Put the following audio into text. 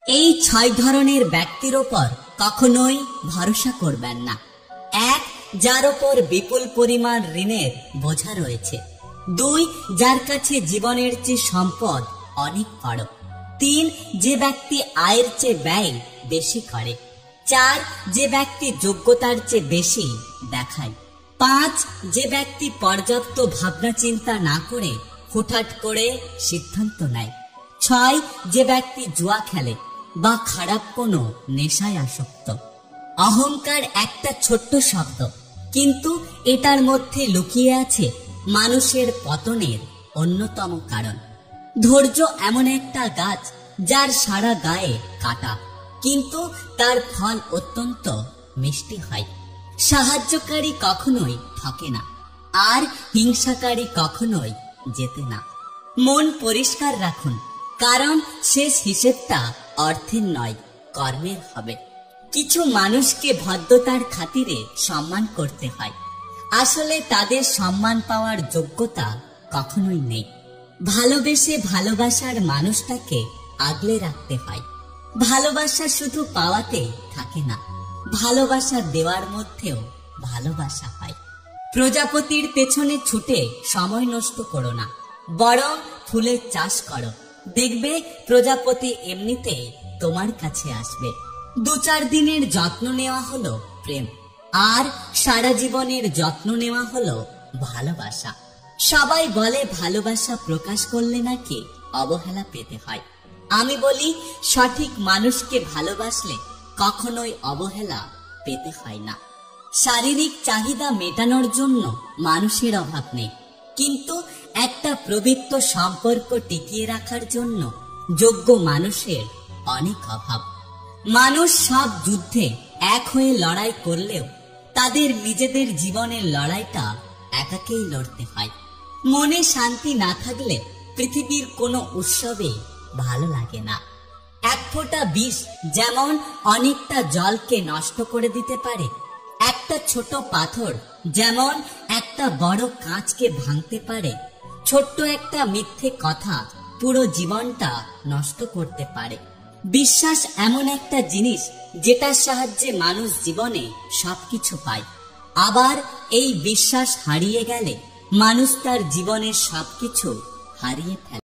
এই 6 ধরনের ব্যক্তির ওপর কখনোই ভরসা করবেন না। 1, যার ওপর বিপুল পরিমাণ ঋণের বোঝা রয়েছে। 2, যার কাছে জীবনের চেয়ে সম্পদ অনেক বড়। 3, যে ব্যক্তি আয়ের চেয়ে ব্যয় বেশি করে। 4, যে ব্যক্তি যোগ্যতার চেয়ে বেশি দেখায়। 5, যে ব্যক্তি পর্যাপ্ত ভাবনা চিন্তা না করে হুটহাট করে সিদ্ধান্ত নেয়। 6, যে ব্যক্তি জুয়া খেলে বা খারাপ কোনো নেশায় আসক্ত। অহংকার একটা ছোট্ট শব্দ, কিন্তু এটার মধ্যে লুকিয়ে আছে মানুষের পতনের অন্যতম কারণ। ধৈর্য এমন একটা গাছ যার সারা গায়ে কাঁটা, কিন্তু তার ফল অত্যন্ত মিষ্টি হয়। সাহায্যকারী কখনোই ঠকে না, আর হিংসাকারী কখনোই জেতে না। মন পরিষ্কার রাখুন, কারণ শেষ হিসেবটা অর্থের নয়, কর্মের হবে। কিছু মানুষকে ভদ্রতার খাতিরে সম্মান করতে হয়, আসলে তাদের সম্মান পাওয়ার যোগ্যতা কখনোই নেই। ভালোবেসে ভালোবাসার মানুষটাকে আগলে রাখতে হয়। ভালোবাসা শুধু পাওয়াতে থাকে না, ভালোবাসা দেওয়ার মধ্যেও ভালোবাসা হয়। প্রজাপতির পেছনে ছুটে সময় নষ্ট করো না, বরং ফুলের চাষ করো, দেখবে প্রজাপতি এমনিতে তোমার কাছে আসবে। 2-4 দিনের যত্ন নেওয়া হলো প্রেম, আর সারা জীবনের যত্ন নেওয়া হলো ভালোবাসা। সবাই বলে ভালোবাসা প্রকাশ করলে নাকি অবহেলা পেতে হয়। আমি বলি, সঠিক মানুষকে ভালোবাসলে কখনোই অবহেলা পেতে হয় না। শারীরিক চাহিদা মেটানোর জন্য মানুষের অভাব নেই, কিন্তু একটা পবিত্র সম্পর্ক টিকিয়ে রাখার জন্য যোগ্য মানুষের অনেক অভাব। মানুষ সব যুদ্ধে এক হয়ে লড়াই করলেও তাদের নিজেদের জীবনের লড়াইটা একাকেই লড়তে হয়। মনে শান্তি না থাকলে পৃথিবীর কোনো উৎসবে ভালো লাগে না। এক ফোঁটা বিষ যেমন অনেকটা জলকে নষ্ট করে দিতে পারে, একটা ছোট পাথর যেমন একটা বড় কাঁচকে ভাঙতে পারে, ছোট্ট একটা মিথ্যে কথা পুরো জীবনটা নষ্ট করতে পারে। বিশ্বাস এমন একটা জিনিস যেটার সাহায্যে মানুষ জীবনে সবকিছু পায়, আবার এই বিশ্বাস হারিয়ে গেলে মানুষ তার জীবনের সবকিছু হারিয়ে ফেলে।